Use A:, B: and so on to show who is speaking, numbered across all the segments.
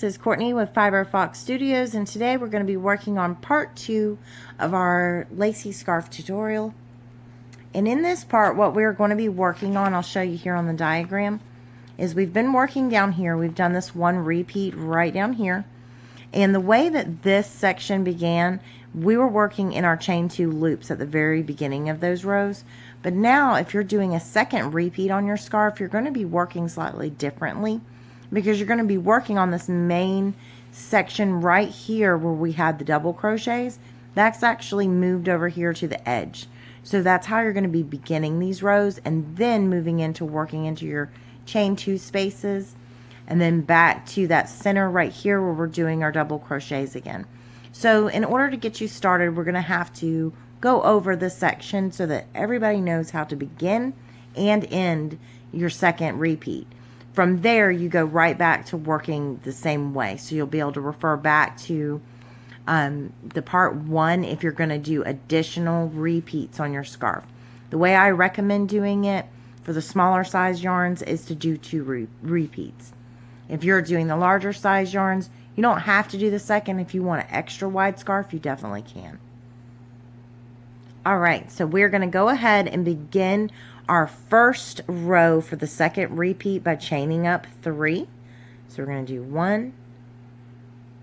A: This is Courtney with fiberfoxstudios, and today we're going to be working on part 2 of our lacy scarf tutorial. And in this part, what we're going to be working on, I'll show you here on the diagram, is we've been working down here. We've done this one repeat right down here. And the way that this section began, we were working in our chain 2 loops at the very beginning of those rows. But now, if you're doing a second repeat on your scarf, you're going to be working slightly differently, because you're going to be working on this main section right here where we had the double crochets. That's actually moved over here to the edge. So that's how you're going to be beginning these rows, and then moving into working into your chain 2 spaces, and then back to that center right here where we're doing our double crochets again. So in order to get you started, we're going to have to go over this section so that everybody knows how to begin and end your second repeat. From there, you go right back to working the same way. So you'll be able to refer back to the part 1 if you're going to do additional repeats on your scarf. The way I recommend doing it for the smaller size yarns is to do 2 repeats. If you're doing the larger size yarns, you don't have to do the second. If you want an extra wide scarf, you definitely can. Alright, so we're going to go ahead and begin our first row for the second repeat by chaining up 3. So we're going to do 1,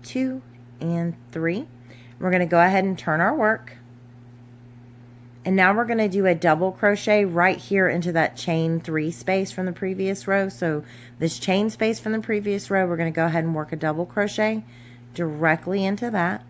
A: 2, and 3. We're going to go ahead and turn our work. And now we're going to do a double crochet right here into that chain 3 space from the previous row. So this chain space from the previous row, we're going to go ahead and work a double crochet directly into that.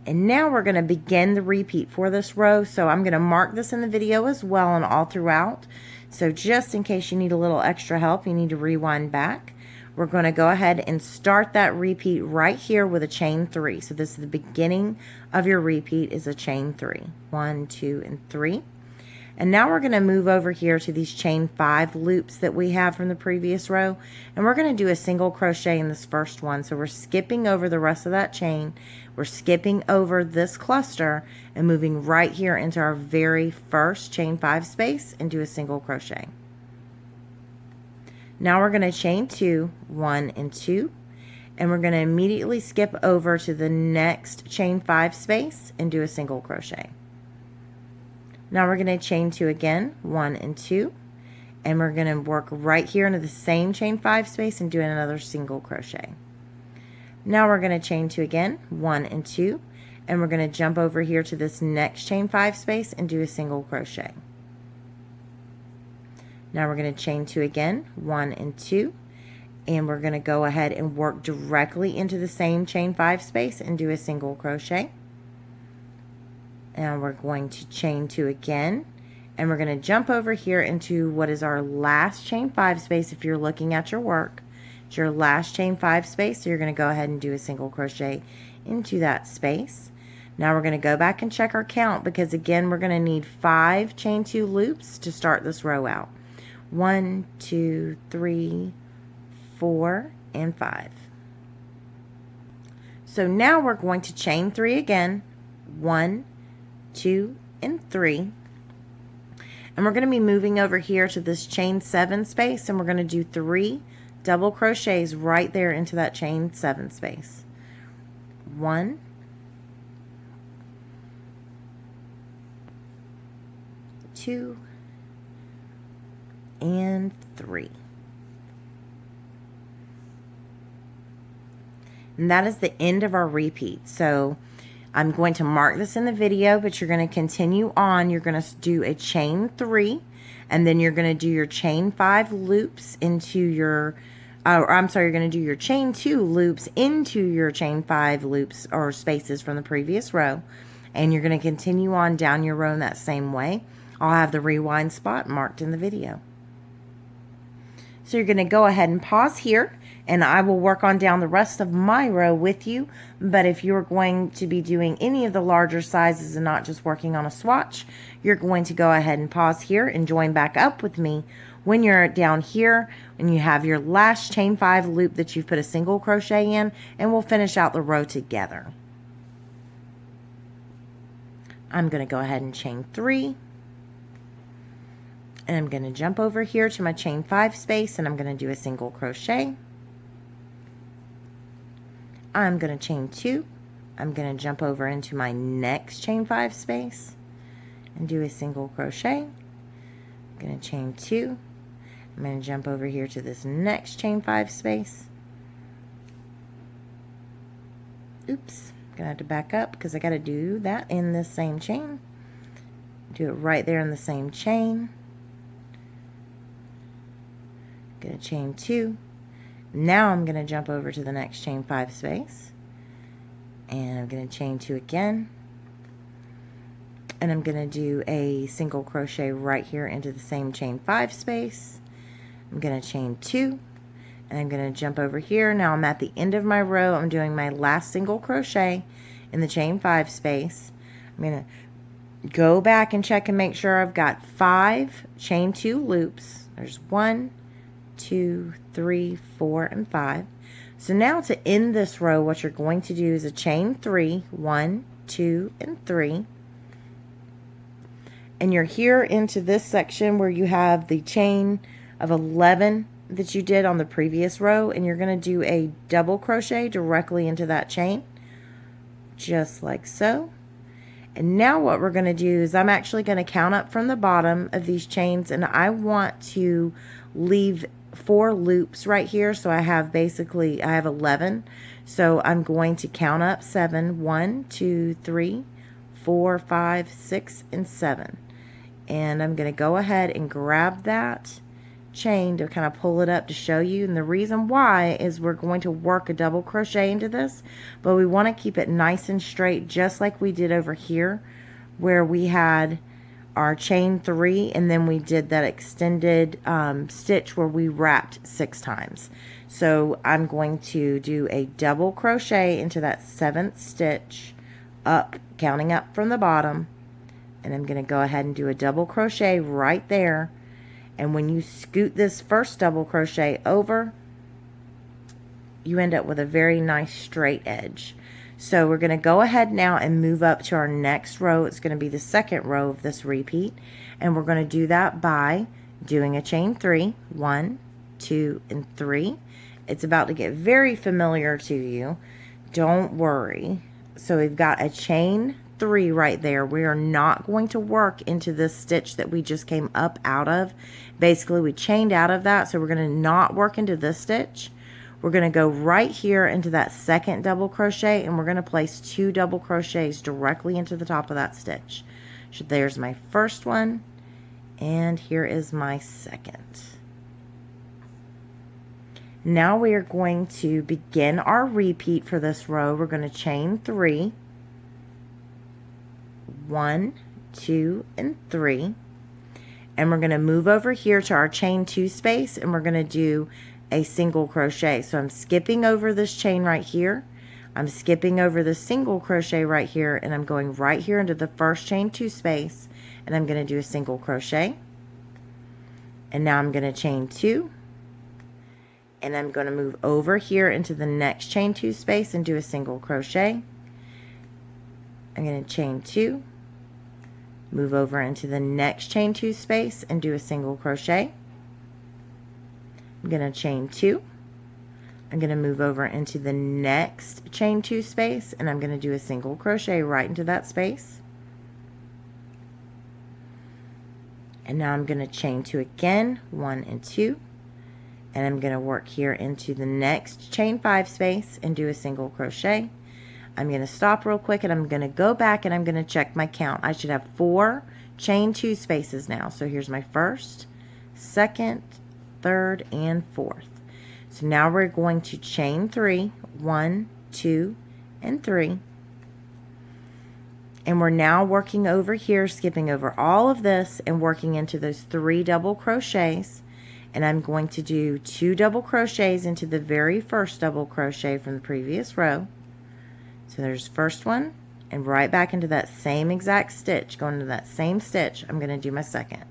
A: And now we're going to begin the repeat for this row. So I'm going to mark this in the video as well and all throughout. So just in case you need a little extra help, you need to rewind back. We're going to go ahead and start that repeat right here with a chain 3. So this is the beginning of your repeat, is a chain 3. 1, 2, and 3. And now we're going to move over here to these chain 5 loops that we have from the previous row. And we're going to do a single crochet in this first one. So we're skipping over the rest of that chain. We're skipping over this cluster and moving right here into our very first chain 5 space and do a single crochet. Now we're going to chain 2, 1 and 2, and we're going to immediately skip over to the next chain 5 space and do a single crochet. Now we're going to chain 2 again, 1 and 2, and we're going to work right here into the same chain 5 space and do another single crochet. Now we're going to chain 2 again, 1 and 2, and we're going to jump over here to this next chain 5 space and do a single crochet. Now we're going to chain 2 again, 1 and 2, and we're going to go ahead and work directly into the same chain 5 space and do a single crochet. And we're going to chain 2 again, and we're going to jump over here into what is our last chain 5 space. If you're looking at your work, it's your last chain 5 space, so you're going to go ahead and do a single crochet into that space. Now we're going to go back and check our count, because again we're going to need 5 chain 2 loops to start this row out. 1, 2, 3, 4, and 5. So now we're going to chain 3 again, 1, 2, and 3, and we're going to be moving over here to this chain 7 space, and we're going to do 3 double crochets right there into that chain 7 space. 1, 2, and 3. And that is the end of our repeat. So I'm going to mark this in the video, but you're going to continue on. You're going to do a chain 3, and then you're going to do your chain 5 loops into your, you're going to do your chain 2 loops into your chain 5 loops or spaces from the previous row, and you're going to continue on down your row in that same way. I'll have the rewind spot marked in the video. So you're going to go ahead and pause here, and I will work on down the rest of my row with you. But if you're going to be doing any of the larger sizes and not just working on a swatch, you're going to go ahead and pause here and join back up with me when you're down here and you have your last chain 5 loop that you've put a single crochet in, and we'll finish out the row together. I'm going to go ahead and chain 3. And I'm going to jump over here to my chain 5 space, and I'm going to do a single crochet. I'm going to chain 2. I'm going to jump over into my next chain 5 space and do a single crochet. I'm going to chain 2. I'm going to jump over here to this next chain 5 space. Oops, I'm going to have to back up because I got to do that in this same chain. Do it right there in the same chain. Going to chain 2. Now I'm going to jump over to the next chain 5 space. And I'm going to chain 2 again. And I'm going to do a single crochet right here into the same chain 5 space. I'm going to chain 2. And I'm going to jump over here. Now I'm at the end of my row. I'm doing my last single crochet in the chain 5 space. I'm going to go back and check and make sure I've got 5 chain 2 loops. There's 1, 2, 3, 4, and 5. So now to end this row, what you're going to do is a chain 3, 1, 2, and 3. And you're here into this section where you have the chain of 11 that you did on the previous row, and you're going to do a double crochet directly into that chain, just like so. And now what we're going to do is I'm actually going to count up from the bottom of these chains, and I want to leave 4 loops right here. So I have 11. So I'm going to count up 7. 1, 2, 3, 4, 5, 6, and 7. And I'm going to go ahead and grab that chain to kind of pull it up to show you. And the reason why is we're going to work a double crochet into this, but we want to keep it nice and straight, just like we did over here where we had our chain 3 and then we did that extended stitch where we wrapped 6 times. So I'm going to do a double crochet into that 7th stitch up, counting up from the bottom, and I'm going to go ahead and do a double crochet right there. And when you scoot this first double crochet over, you end up with a very nice straight edge. So we're going to go ahead now and move up to our next row. It's going to be the second row of this repeat, and we're going to do that by doing a chain 3, 1, 2, and 3. It's about to get very familiar to you, don't worry. So we've got a chain 3 right there. We are not going to work into this stitch that we just came up out of. Basically we chained out of that, so we're going to not work into this stitch. We're going to go right here into that second double crochet, and we're going to place 2 double crochets directly into the top of that stitch. So there's my first one, and here is my second. Now we are going to begin our repeat for this row. We're going to chain 3, 1, 2, and 3, and we're going to move over here to our chain 2 space, and we're going to do a single crochet. So I'm skipping over this chain right here, I'm skipping over the single crochet right here, and I'm going right here into the first chain 2 space, and I'm going to do a single crochet. And now I'm going to chain 2, and I'm going to move over here into the next chain 2 space and do a single crochet. I'm going to chain 2, move over into the next chain 2 space and do a single crochet. I'm going to chain 2. I'm going to move over into the next chain 2 space, and I'm going to do a single crochet right into that space. And now I'm going to chain 2 again, 1 and 2, and I'm going to work here into the next chain 5 space and do a single crochet. I'm going to stop real quick, and I'm going to go back and I'm going to check my count. I should have 4 chain 2 spaces now. So here's my first, second, third, and fourth. So now we're going to chain 3, 1, 2, and 3. And we're now working over here, skipping over all of this and working into those 3 double crochets. And I'm going to do 2 double crochets into the very first double crochet from the previous row. So there's first one, and right back into that same exact stitch, going into that same stitch, I'm going to do my second.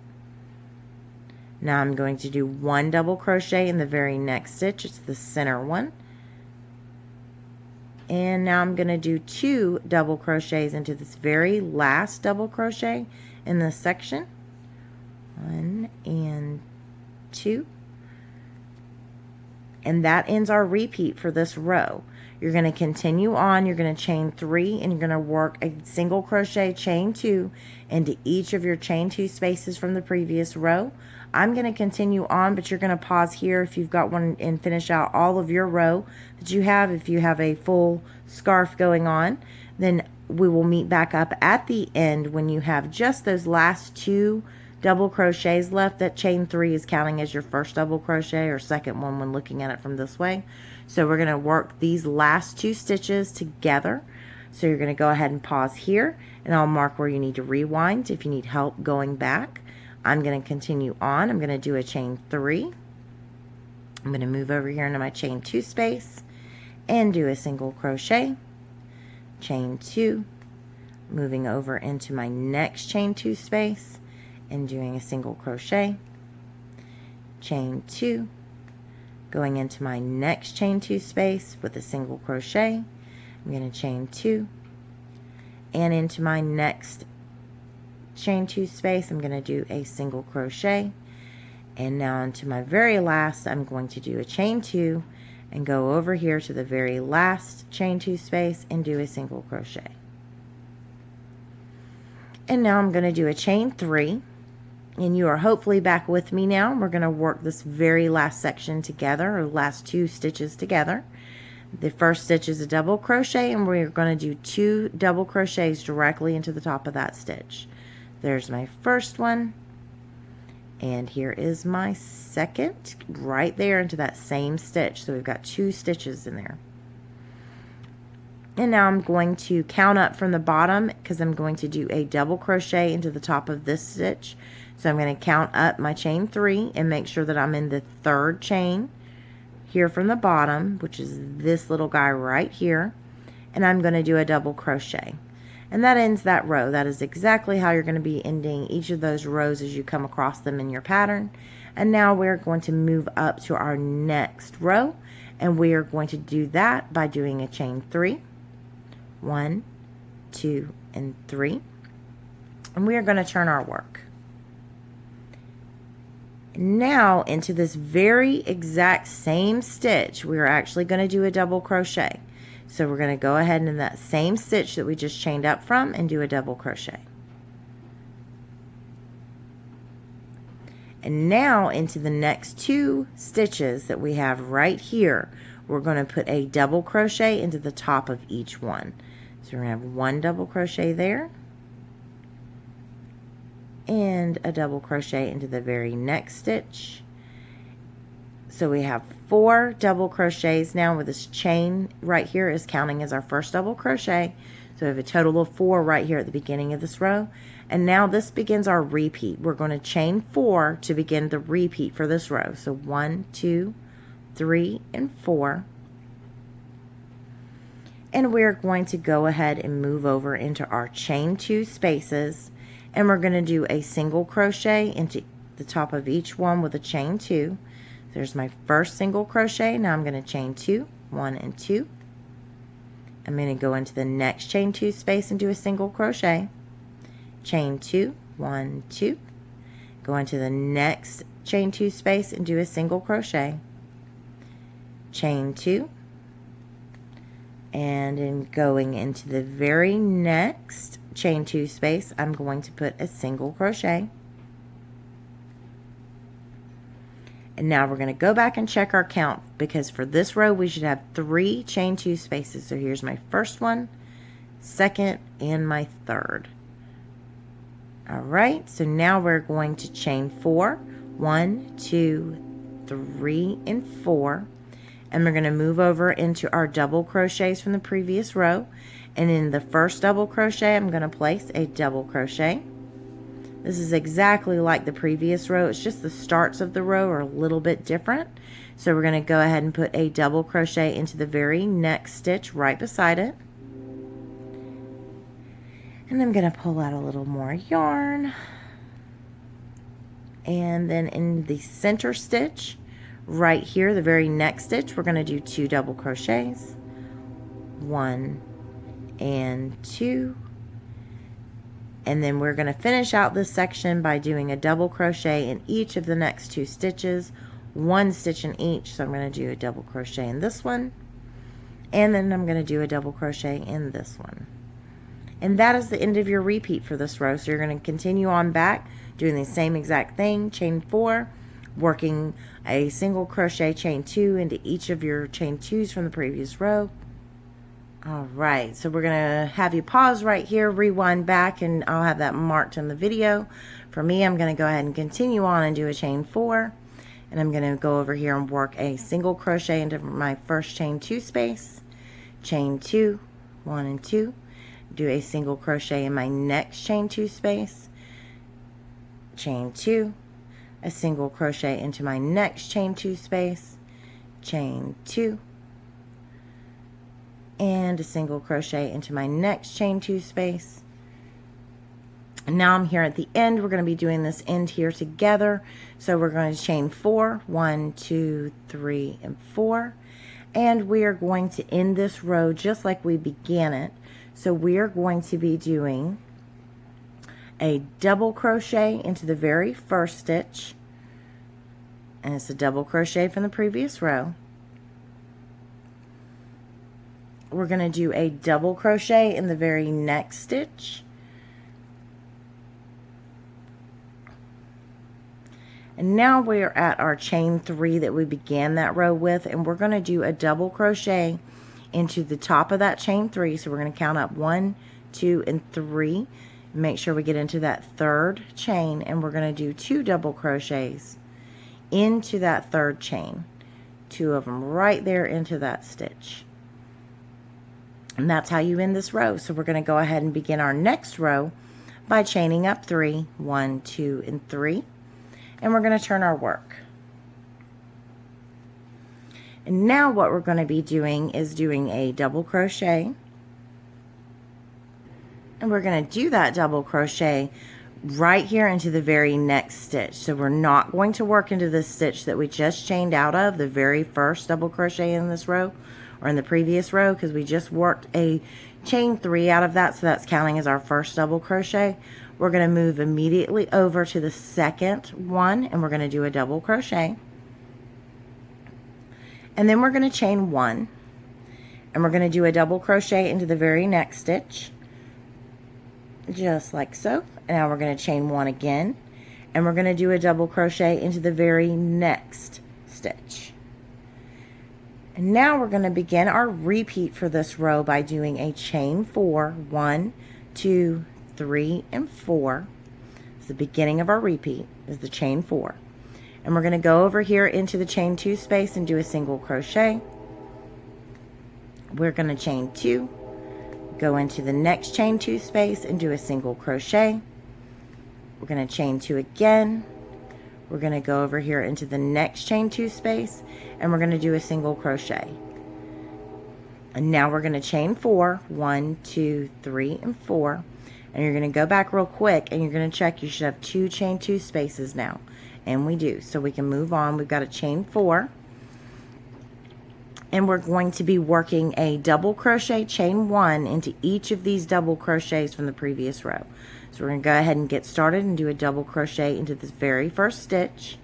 A: Now I'm going to do 1 double crochet in the very next stitch. It's the center one. And now I'm going to do 2 double crochets into this very last double crochet in this section. 1 and 2, and that ends our repeat for this row. You're going to continue on. You're going to chain 3 and you're going to work a single crochet, chain 2 into each of your chain 2 spaces from the previous row. I'm going to continue on, but you're going to pause here if you've got one and finish out all of your row that you have. If you have a full scarf going on, then we will meet back up at the end when you have just those last 2 double crochets left. That chain 3 is counting as your first double crochet or second one when looking at it from this way. So we're going to work these last 2 stitches together. So you're going to go ahead and pause here, and I'll mark where you need to rewind if you need help going back. I'm going to continue on. I'm going to do a chain 3. I'm going to move over here into my chain 2 space and do a single crochet, chain 2, moving over into my next chain 2 space and doing a single crochet, chain 2, going into my next chain 2 space with a single crochet. I'm going to chain 2, and into my next chain 2 space I'm going to do a single crochet, and now into my very last I'm going to do a chain 2 and go over here to the very last chain 2 space and do a single crochet. And now I'm going to do a chain 3, and you are hopefully back with me now. We're going to work this very last section together, or last 2 stitches together. The first stitch is a double crochet, and we're going to do 2 double crochets directly into the top of that stitch. There's my first one, and here is my second, right there into that same stitch. So we've got 2 stitches in there. And now I'm going to count up from the bottom because I'm going to do a double crochet into the top of this stitch. So I'm going to count up my chain 3 and make sure that I'm in the 3rd chain here from the bottom, which is this little guy right here, and I'm going to do a double crochet. And that ends that row. That is exactly how you're going to be ending each of those rows as you come across them in your pattern. And now we're going to move up to our next row, and we are going to do that by doing a chain 3, 1, 2, and 3, and we are going to turn our work. Now into this very exact same stitch we are actually going to do a double crochet. So we're going to go ahead and in that same stitch that we just chained up from and do a double crochet. And now into the next 2 stitches that we have right here, we're going to put a double crochet into the top of each one. So we're going to have 1 double crochet there and a double crochet into the very next stitch. So we have 4 double crochets now, with this chain right here is counting as our first double crochet. So we have a total of 4 right here at the beginning of this row. And now this begins our repeat. We're going to chain 4 to begin the repeat for this row. So 1, 2, 3, and 4. And we're going to go ahead and move over into our chain 2 spaces, and we're going to do a single crochet into the top of each one with a chain 2. There's my first single crochet. Now I'm going to chain 2, 1 and 2. I'm going to go into the next chain 2 space and do a single crochet, chain 2, 1, 2, go into the next chain 2 space and do a single crochet, chain 2, and in going into the very next chain 2 space I'm going to put a single crochet. And now we're going to go back and check our count, because for this row we should have 3 chain 2 spaces. So here's my first one, second, and my third. Alright, so now we're going to chain 4, 1, 2, 3, and 4, and we're going to move over into our double crochets from the previous row, and in the first double crochet I'm going to place a double crochet. This is exactly like the previous row, it's just the starts of the row are a little bit different. So we're going to go ahead and put a double crochet into the very next stitch right beside it. And I'm going to pull out a little more yarn. And then in the center stitch, right here, the very next stitch, we're going to do 2 double crochets. 1 and 2. And then we're going to finish out this section by doing a double crochet in each of the next 2 stitches, 1 stitch in each. So I'm going to do a double crochet in this one, and then I'm going to do a double crochet in this one. And that is the end of your repeat for this row. So you're going to continue on back doing the same exact thing, chain 4, working a single crochet, chain 2 into each of your chain 2s from the previous row. Alright, so we're going to have you pause right here, rewind back, and I'll have that marked in the video. For me, I'm going to go ahead and continue on and do a chain 4, and I'm going to go over here and work a single crochet into my first chain 2 space, chain 2, 1 and 2, do a single crochet in my next chain 2 space, chain 2, a single crochet into my next chain 2 space, chain 2, and a single crochet into my next chain 2 space. And now I'm here at the end. We're going to be doing this end here together. So we're going to chain 4, 1, 2, 3, and 4. And we are going to end this row just like we began it. So we are going to be doing a double crochet into the very first stitch. And it's a double crochet from the previous row. We're going to do a double crochet in the very next stitch. And now we're at our chain 3 that we began that row with, and we're going to do a double crochet into the top of that chain 3. So we're going to count up 1, 2, and 3. Make sure we get into that 3rd chain, and we're going to do 2 double crochets into that 3rd chain. 2 of them right there into that stitch. And that's how you end this row. So we're going to go ahead and begin our next row by chaining up 3, 1, 2, and 3. And we're going to turn our work. And now what we're going to be doing is doing a double crochet. And we're going to do that double crochet right here into the very next stitch. So we're not going to work into the stitch that we just chained out of, the very first double crochet in this row, or in the previous row, because we just worked a chain 3 out of that, so that's counting as our first double crochet. We're going to move immediately over to the second one, and we're going to do a double crochet, and then we're going to chain 1, and we're going to do a double crochet into the very next stitch, just like so. And now we're going to chain 1 again, and we're going to do a double crochet into the very next stitch. And now we're going to begin our repeat for this row by doing a chain 4, 1, 2, 3, and 4. It's the beginning of our repeat, is the chain 4. And we're going to go over here into the chain 2 space and do a single crochet. We're going to chain 2, go into the next chain 2 space and do a single crochet. We're going to chain 2 again. We're going to go over here into the next chain 2 space, and we're going to do a single crochet. And now we're going to chain 4, 1, 2, 3, and 4. And you're going to go back real quick, and you're going to check you should have 2 chain 2 spaces now. And we do. So we can move on. We've got a chain 4. And we're going to be working a double crochet, chain 1 into each of these double crochets from the previous row. So we're going to go ahead and get started and do a double crochet into this very first stitch.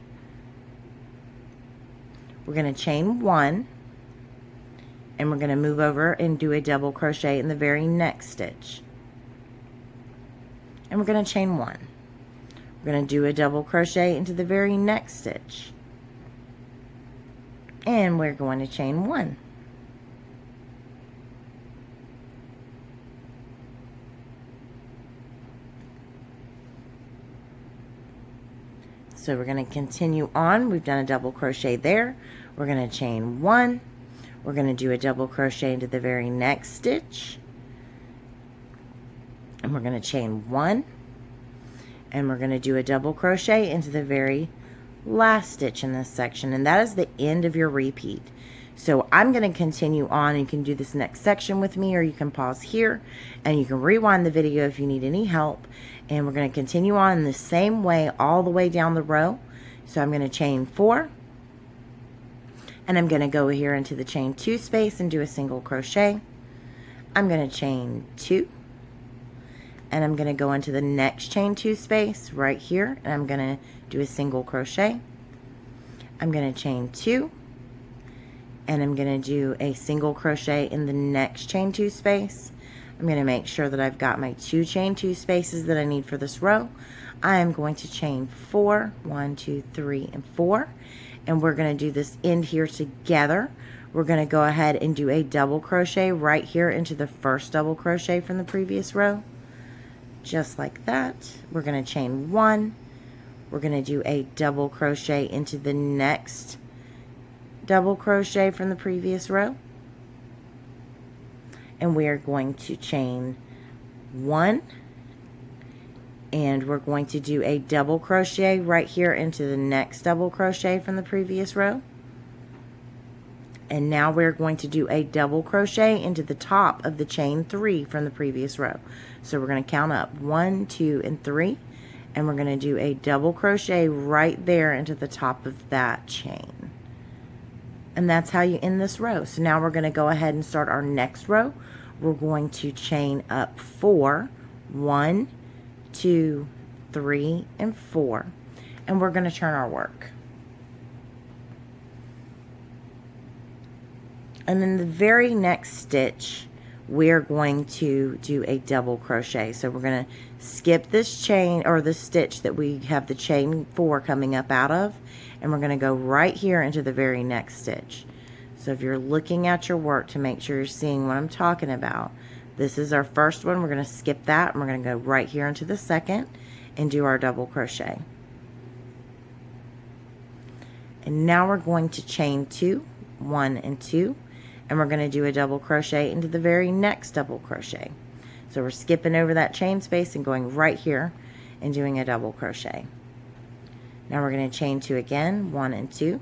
A: We're going to chain 1, and we're going to move over and do a double crochet in the very next stitch. And we're going to chain 1. We're going to do a double crochet into the very next stitch. And we're going to chain 1. So we're going to continue on. We've done a double crochet there. We're going to chain 1. We're going to do a double crochet into the very next stitch. And we're going to chain 1. And we're going to do a double crochet into the very last stitch in this section. And that is the end of your repeat. So I'm going to continue on. You can do this next section with me, or you can pause here and you can rewind the video if you need any help. And we're going to continue on in the same way all the way down the row. So I'm going to chain 4, and I'm going to go here into the chain 2 space and do a single crochet. I'm going to chain 2, and I'm going to go into the next chain 2 space right here, and I'm going to do a single crochet. I'm going to chain 2, and I'm going to do a single crochet in the next chain 2 space. I'm going to make sure that I've got my 2 chain 2 spaces that I need for this row. I am going to chain 4, 1, 2, 3, and 4, and we're going to do this end here together. We're going to go ahead and do a double crochet right here into the first double crochet from the previous row, just like that. We're going to chain 1. We're going to do a double crochet into the next double crochet from the previous row, and we are going to chain 1, and we're going to do a double crochet right here into the next double crochet from the previous row. And now we're going to do a double crochet into the top of the chain 3 from the previous row. So we're going to count up 1, 2, and 3, and we're going to do a double crochet right there into the top of that chain. And that's how you end this row. So now we're going to go ahead and start our next row. We're going to chain up 4, 1, 2, 3, and 4, and we're going to turn our work. And then the very next stitch, we're going to do a double crochet. So we're going to skip this chain, or the stitch that we have the chain 4 coming up out of, and we're going to go right here into the very next stitch. So if you're looking at your work to make sure you're seeing what I'm talking about, this is our first one. We're going to skip that, and we're going to go right here into the second and do our double crochet. And now we're going to chain 2, 1, and 2, and we're going to do a double crochet into the very next double crochet. So we're skipping over that chain space and going right here and doing a double crochet. Now we're going to chain 2 again, 1 and 2.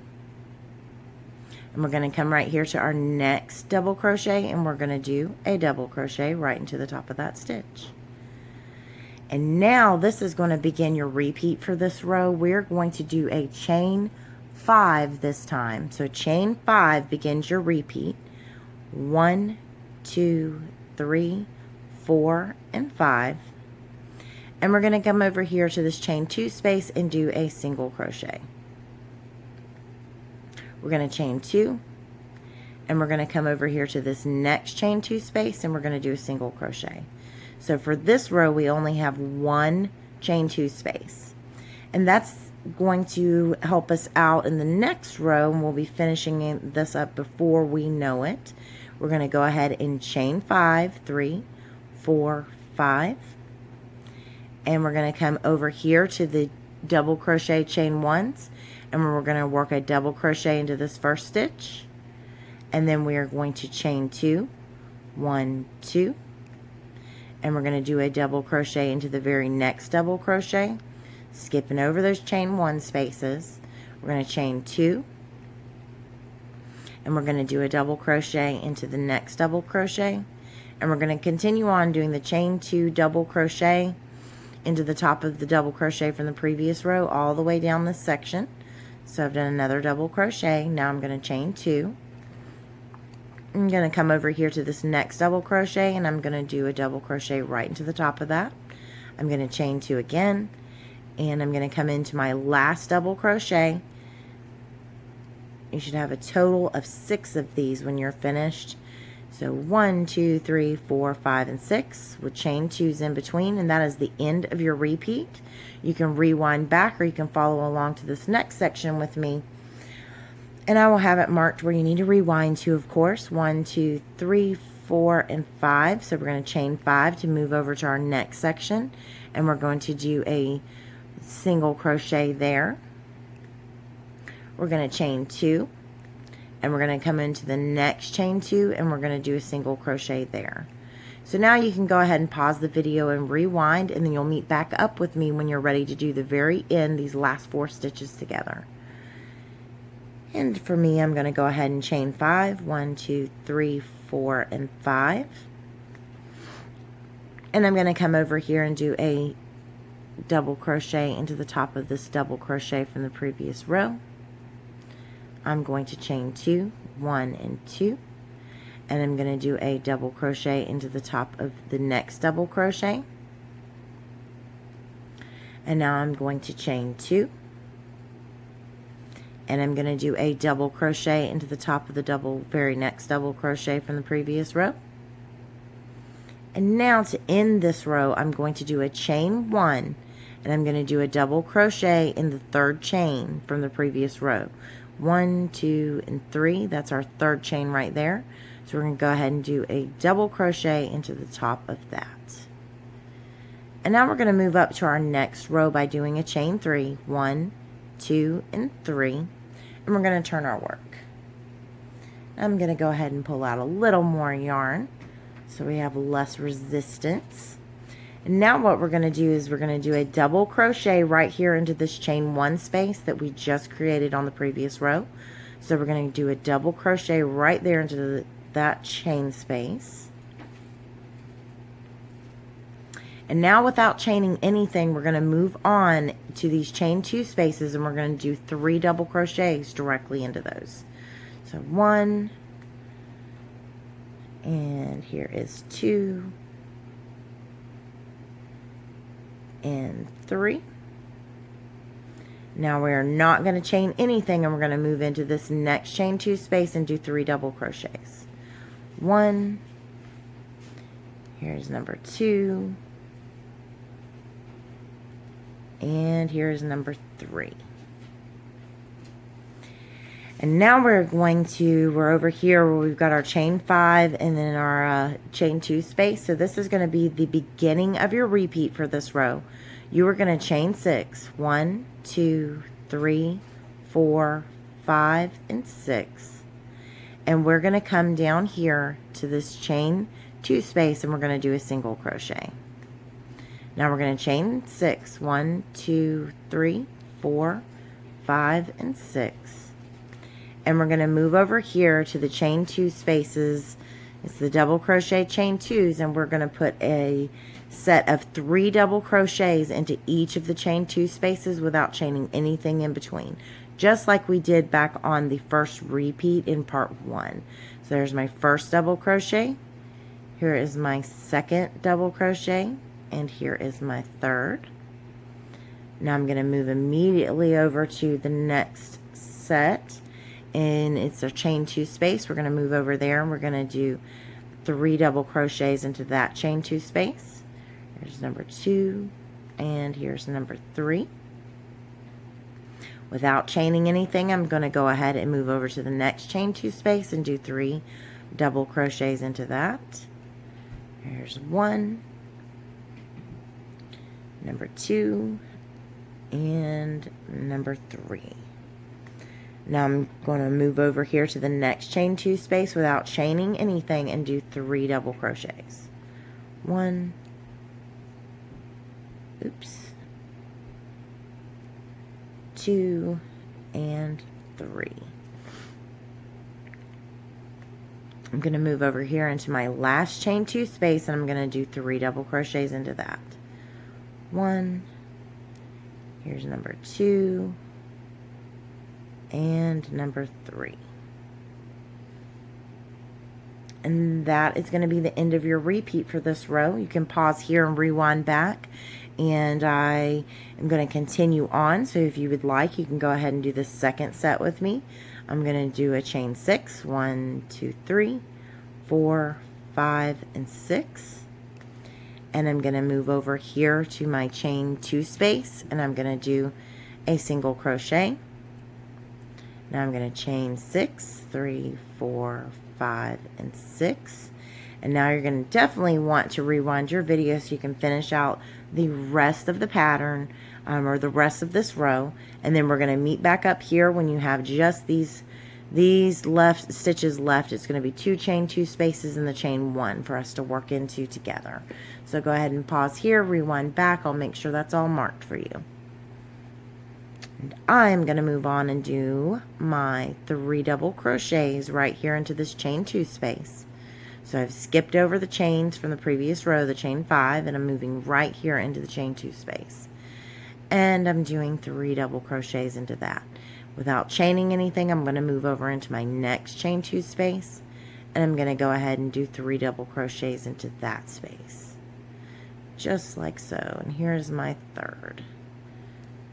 A: And we're going to come right here to our next double crochet, and we're going to do a double crochet right into the top of that stitch. And now this is going to begin your repeat for this row. We're going to do a chain 5 this time. So chain 5 begins your repeat. 1, 2, 3, 4, and 5. And we're going to come over here to this chain 2 space and do a single crochet. We're going to chain 2, and we're going to come over here to this next chain 2 space, and we're going to do a single crochet. So for this row, we only have 1 chain 2 space, and that's going to help us out in the next row, and we'll be finishing this up before we know it. We're going to go ahead and chain 5, 3, 4, 5, and we're going to come over here to the double crochet chain 1s, and we're going to work a double crochet into this first stitch, and then we are going to chain 2, 1, 2, and we're going to do a double crochet into the very next double crochet, skipping over those chain 1 spaces. We're going to chain 2, and we're going to do a double crochet into the next double crochet, and we're going to continue on doing the chain 2 double crochet into the top of the double crochet from the previous row all the way down this section. So I've done another double crochet. Now I'm going to chain 2. I'm going to come over here to this next double crochet, and I'm going to do a double crochet right into the top of that. I'm going to chain 2 again, and I'm going to come into my last double crochet. You should have a total of 6 of these when you're finished. So 1, 2, 3, 4, 5, and 6 with chain 2s in between, and that is the end of your repeat. You can rewind back, or you can follow along to this next section with me, and I will have it marked where you need to rewind to, of course. 1, 2, 3, 4, and 5. So we're going to chain 5 to move over to our next section, and we're going to do a single crochet there. We're going to chain 2, and we're going to come into the next chain 2, and we're going to do a single crochet there. So now you can go ahead and pause the video and rewind, and then you'll meet back up with me when you're ready to do the very end, these last 4 stitches together. And for me, I'm going to go ahead and chain 5, 1, 2, 3, 4, and 5. And I'm going to come over here and do a double crochet into the top of this double crochet from the previous row. I'm going to chain 2, 1, and 2. And I'm going to do a double crochet into the top of the next double crochet. And now I'm going to chain 2, and I'm going to do a double crochet into the top of the very next double crochet from the previous row. And now to end this row, I'm going to do a chain 1, and I'm going to do a double crochet in the 3rd chain from the previous row. 1, 2, and 3. That's our 3rd chain right there. So we're going to go ahead and do a double crochet into the top of that. And now we're going to move up to our next row by doing a chain 3. 1, 2, and 3. And we're going to turn our work. I'm going to go ahead and pull out a little more yarn so we have less resistance. And now what we're going to do is we're going to do a double crochet right here into this chain 1 space that we just created on the previous row. So we're going to do a double crochet right there into that chain space. And now without chaining anything, we're going to move on to these chain 2 spaces, and we're going to do 3 double crochets directly into those. So 1, and here is 2, and 3. Now we're not going to chain anything, and we're going to move into this next chain 2 space and do 3 double crochets. 1, here's number 2, and here's number 3. And now we're over here where we've got our chain 5 and then our chain 2 space. So this is going to be the beginning of your repeat for this row. You are going to chain 6. 1, 2, 3, 4, 5, and 6. And we're going to come down here to this chain 2 space, and we're going to do a single crochet. Now we're going to chain 6. 1, 2, 3, 4, 5, and 6. And we're going to move over here to the chain 2 spaces. It's the double crochet chain 2s, and we're going to put a set of 3 double crochets into each of the chain 2 spaces without chaining anything in between, just like we did back on the first repeat in part 1. So there's my first double crochet, here is my second double crochet, and here is my third. Now I'm going to move immediately over to the next set, and it's a chain 2 space. We're going to move over there, and we're going to do 3 double crochets into that chain 2 space. Here's number 2, and here's number 3. Without chaining anything, I'm going to go ahead and move over to the next chain 2 space and do 3 double crochets into that. Here's 1, number 2, and number 3. Now I'm going to move over here to the next chain 2 space without chaining anything and do 3 double crochets. 1, oops, 2, and 3. I'm going to move over here into my last chain 2 space, and I'm going to do 3 double crochets into that. 1, here's number 2, and number 3. And that is going to be the end of your repeat for this row. You can pause here and rewind back, and I am going to continue on. So if you would like, you can go ahead and do the second set with me. I'm going to do a chain 6, 1, 2, 3, 4, 5, and 6. And I'm going to move over here to my chain 2 space, and I'm going to do a single crochet. Now I'm going to chain 6, 3, 4, 5, and 6. And now you're going to definitely want to rewind your video so you can finish out the rest of the pattern or the rest of this row. And then we're going to meet back up here when you have just these left stitches left. It's going to be 2 chain 2 spaces in the chain 1 for us to work into together. So go ahead and pause here, rewind back. I'll make sure that's all marked for you. And I'm going to move on and do my 3 double crochets right here into this chain 2 space. So I've skipped over the chains from the previous row, the chain 5, and I'm moving right here into the chain 2 space. And I'm doing 3 double crochets into that. Without chaining anything, I'm going to move over into my next chain 2 space, and I'm going to go ahead and do 3 double crochets into that space. Just like so. And here's my third.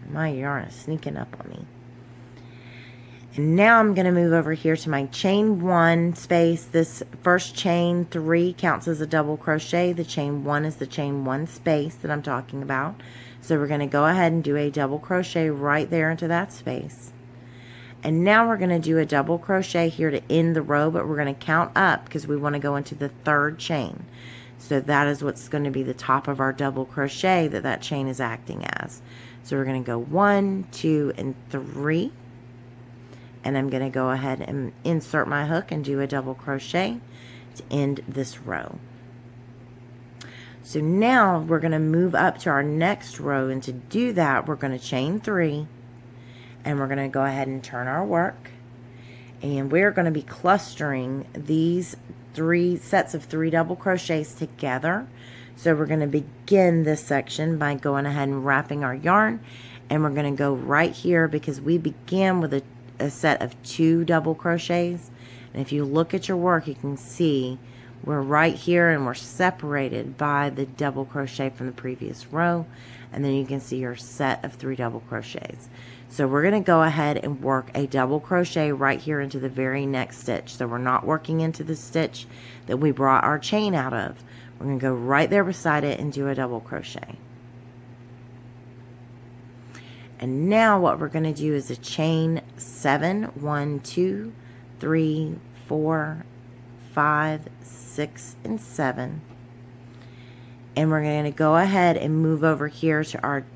A: My yarn is sneaking up on me. And now I'm going to move over here to my chain 1 space. This first chain 3 counts as a double crochet. The chain 1 is the chain 1 space that I'm talking about. So we're going to go ahead and do a double crochet right there into that space. And now we're going to do a double crochet here to end the row, but we're going to count up because we want to go into the 3rd chain. So that is what's going to be the top of our double crochet that chain is acting as. So we're going to go 1, 2, and 3. And I'm going to go ahead and insert my hook and do a double crochet to end this row. So now we're going to move up to our next row, and to do that we're going to chain 3. And we're going to go ahead and turn our work, and we're going to be clustering these 3 sets of 3 double crochets together. So we're going to begin this section by going ahead and wrapping our yarn, and we're going to go right here because we began with a set of 2 double crochets. And if you look at your work, you can see we're right here and we're separated by the double crochet from the previous row, and then you can see your set of 3 double crochets. So we're going to go ahead and work a double crochet right here into the very next stitch. So we're not working into the stitch that we brought our chain out of. We're going to go right there beside it and do a double crochet. And now what we're going to do is a chain 7, 1, 2, 3, 4, 5, 6, and 7. And we're going to go ahead and move over here to our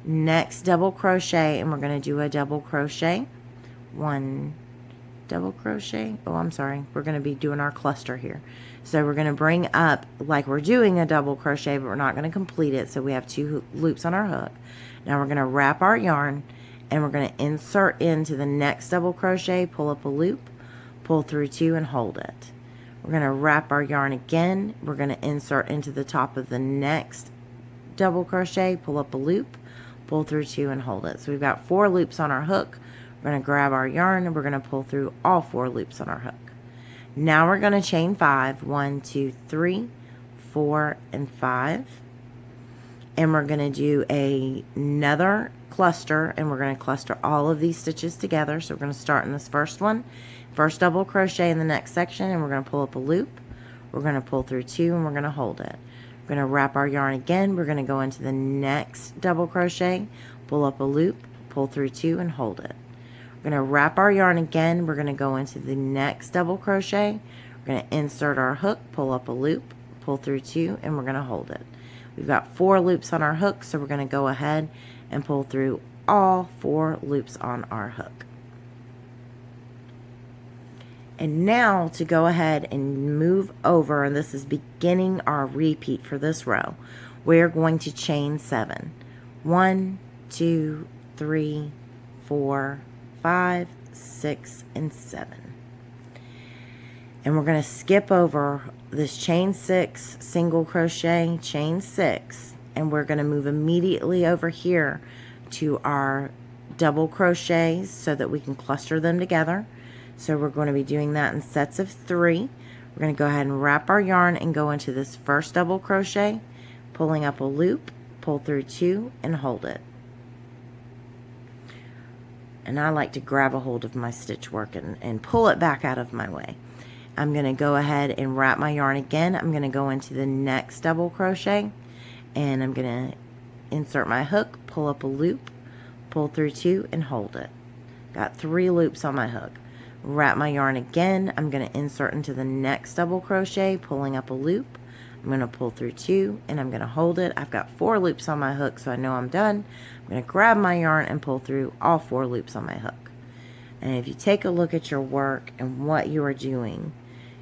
A: next double crochet, and we're going to do a double crochet, 1 double crochet. Oh, I'm sorry, we're going to be doing our cluster here. So we're going to bring up like we're doing a double crochet, but we're not going to complete it. So we have 2 loops on our hook. Now we're going to wrap our yarn, and we're going to insert into the next double crochet, pull up a loop, pull through 2, and hold it. We're going to wrap our yarn again. We're going to insert into the top of the next double crochet, pull up a loop, pull through 2, and hold it. So we've got 4 loops on our hook. We're going to grab our yarn, and we're going to pull through all 4 loops on our hook. Now we're going to chain 5, 1, 2, 3, 4, and 5. And we're going to do another cluster, and we're going to cluster all of these stitches together. So we're going to start in this first one, first double crochet in the next section, and we're going to pull up a loop. We're going to pull through 2, and we're going to hold it. We're going to wrap our yarn again. We're going to go into the next double crochet, pull up a loop, pull through 2, and hold it. We're going to wrap our yarn again. We're going to go into the next double crochet. We're going to insert our hook, pull up a loop, pull through 2, and we're going to hold it. We've got 4 loops on our hook, so we're going to go ahead and pull through all 4 loops on our hook. And now to go ahead and move over, and this is beginning our repeat for this row, we're going to chain 7. 1, 2, 3, 4, 5, 6, and 7. And we're going to skip over this chain 6, single crochet, chain 6, and we're going to move immediately over here to our double crochets so that we can cluster them together. So we're going to be doing that in sets of 3. We're going to go ahead and wrap our yarn and go into this first double crochet, pulling up a loop, pull through 2, and hold it. And I like to grab a hold of my stitch work and pull it back out of my way. I'm going to go ahead and wrap my yarn again. I'm going to go into the next double crochet, and I'm going to insert my hook, pull up a loop, pull through 2, and hold it. Got 3 loops on my hook. Wrap my yarn again. I'm going to insert into the next double crochet, pulling up a loop. I'm going to pull through 2, and I'm going to hold it. I've got 4 loops on my hook, so I know I'm done. I'm going to grab my yarn and pull through all 4 loops on my hook. And if you take a look at your work and what you are doing,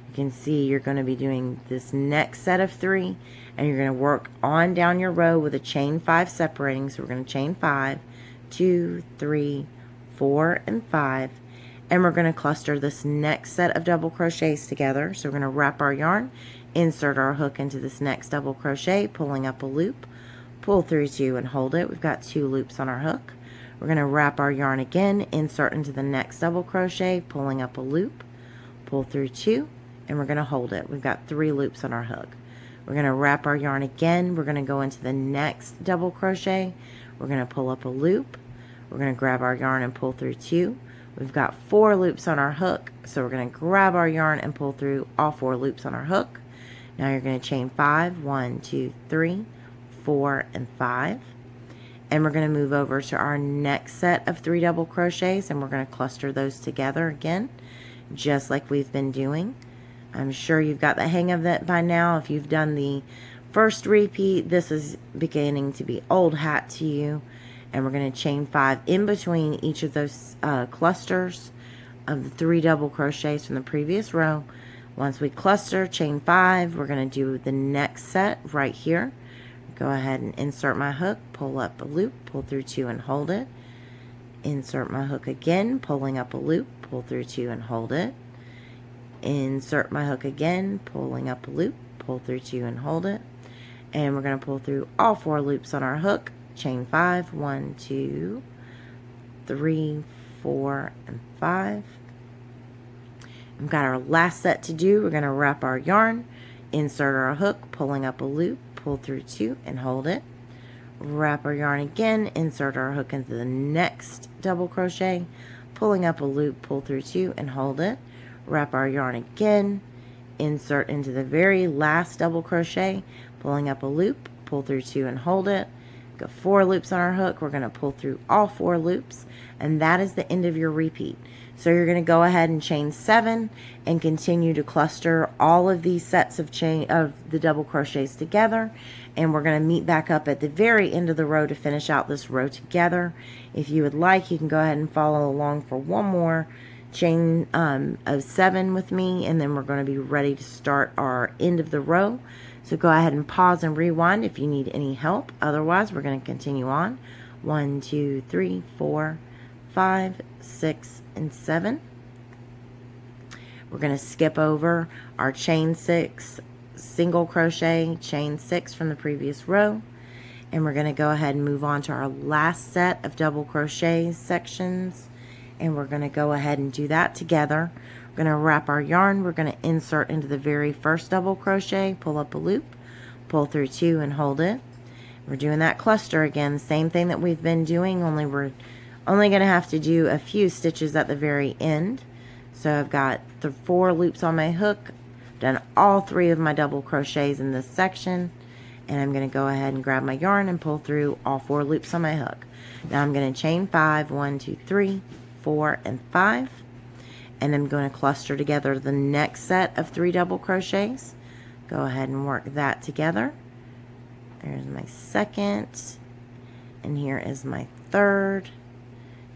A: you can see you're going to be doing this next set of 3, and you're going to work on down your row with a chain 5 separating. So we're going to chain 5, 2, 3, 4, and 5. And we're going to cluster this next set of double crochets together. So we're going to wrap our yarn, insert our hook into this next double crochet, pulling up a loop, pull through 2, and hold it. We've got 2 loops on our hook. We're going to wrap our yarn again, insert into the next double crochet, pulling up a loop, pull through 2, and we're going to hold it. We've got 3 loops on our hook. We're going to wrap our yarn again. We're going to go into the next double crochet. We're going to pull up a loop, we're going to grab our yarn and pull through 2. We've got 4 loops on our hook, so we're going to grab our yarn and pull through all 4 loops on our hook. Now you're going to chain 5, 1, 2, 3, 4, and 5. And we're going to move over to our next set of 3 double crochets, and we're going to cluster those together again, just like we've been doing. I'm sure you've got the hang of it by now. If you've done the first repeat, this is beginning to be old hat to you. And we're going to chain 5 in between each of those clusters of the 3 double crochets from the previous row. Once we cluster, chain 5, we're going to do the next set right here. Go ahead and insert my hook, pull up a loop, pull through 2 and hold it. Insert my hook again, pulling up a loop, pull through 2 and hold it. Insert my hook again, pulling up a loop, pull through 2 and hold it. And we're going to pull through all 4 loops on our hook, chain 5, 1, 2, 3, 4, and 5. We've got our last set to do. We're going to wrap our yarn, insert our hook, pulling up a loop, pull through 2 and hold it. Wrap our yarn again, insert our hook into the next double crochet, pulling up a loop, pull through 2 and hold it. Wrap our yarn again, insert into the very last double crochet, pulling up a loop, pull through 2 and hold it. Got 4 loops on our hook. We're going to pull through all 4 loops, and that is the end of your repeat. So you're going to go ahead and chain 7 and continue to cluster all of these sets of the double crochets together, and we're going to meet back up at the very end of the row to finish out this row together. If you would like, you can go ahead and follow along for one more chain of 7 with me, and then we're going to be ready to start our end of the row. So go ahead and pause and rewind if you need any help. Otherwise, we're going to continue on. 1, 2, 3, 4, 5, 6, and 7. We're going to skip over our chain 6, single crochet, chain 6 from the previous row, and we're going to go ahead and move on to our last set of double crochet sections, and we're going to go ahead and do that together. We're going to wrap our yarn, we're going to insert into the very first double crochet, pull up a loop, pull through 2 and hold it. We're doing that cluster again, same thing that we've been doing, only we're only going to have to do a few stitches at the very end. So I've got the 4 loops on my hook, done all 3 of my double crochets in this section, and I'm going to go ahead and grab my yarn and pull through all 4 loops on my hook. Now I'm going to chain 5, 1, 2, 3, 4, and 5, and I'm going to cluster together the next set of 3 double crochets. Go ahead and work that together. There's my second, and here is my third.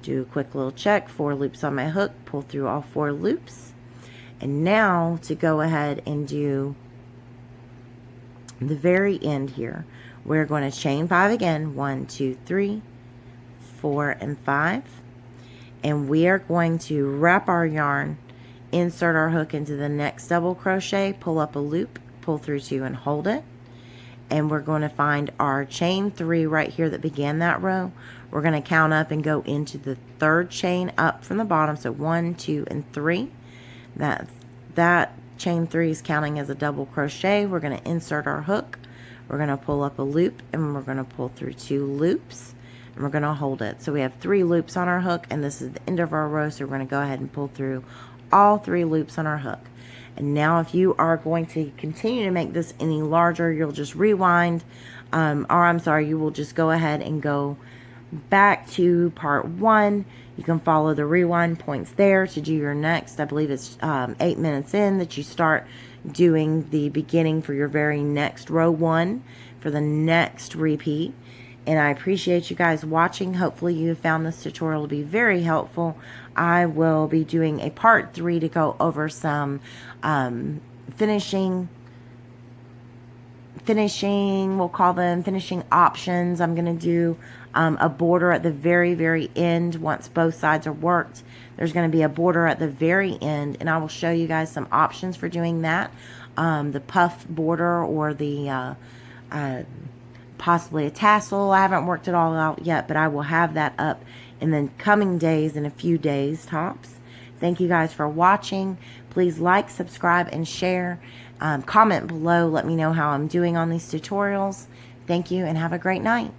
A: Do a quick little check, 4 loops on my hook, pull through all 4 loops. And now to go ahead and do the very end here, we're going to chain 5 again, 1, 2, 3, 4, and 5. And we are going to wrap our yarn, insert our hook into the next double crochet, pull up a loop, pull through 2 and hold it. And we're going to find our chain 3 right here that began that row. We're going to count up and go into the 3rd chain up from the bottom. So 1, 2, and 3. That chain 3 is counting as a double crochet. We're going to insert our hook. We're going to pull up a loop, and we're going to pull through 2 loops, and we're going to hold it. So we have 3 loops on our hook, and this is the end of our row. So we're going to go ahead and pull through all 3 loops on our hook. And now if you are going to continue to make this any larger, you'll just rewind, you will just go ahead and go back to part 1. You can follow the rewind points there to do your next. I believe it's 8 minutes in that you start doing the beginning for your very next row 1 for the next repeat. And I appreciate you guys watching. Hopefully you found this tutorial to be very helpful. I will be doing a part 3 to go over some finishing, we'll call them finishing options. I'm going to do a border at the very, very end. Once both sides are worked, there's going to be a border at the very end, and I will show you guys some options for doing that. The puff border or the possibly a tassel. I haven't worked it all out yet, but I will have that up in the coming days, in a few days tops. Thank you guys for watching. Please like, subscribe, and share. Comment below. Let me know how I'm doing on these tutorials. Thank you, and have a great night.